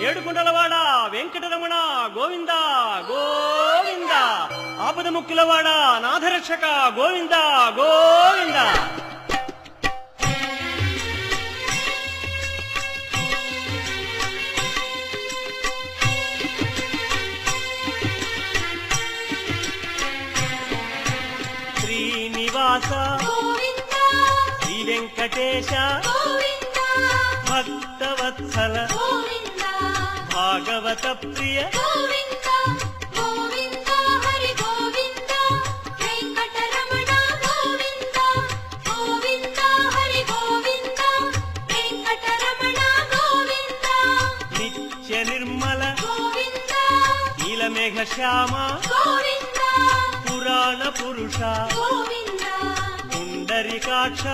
ఏడుకొండలవాడ వెంకటరమణ గోవింద గోవింద, ఆపద ముక్కులవాడ నాథరక్షక గోవింద గోవింద. శ్రీనివాస శ్రీ వెంకటేశ భక్తవత్సల భాగవత ప్రియ నిత్య నిర్మల నీలమేఘ శ్యామ పురాణ పురుష పుండరీకాక్ష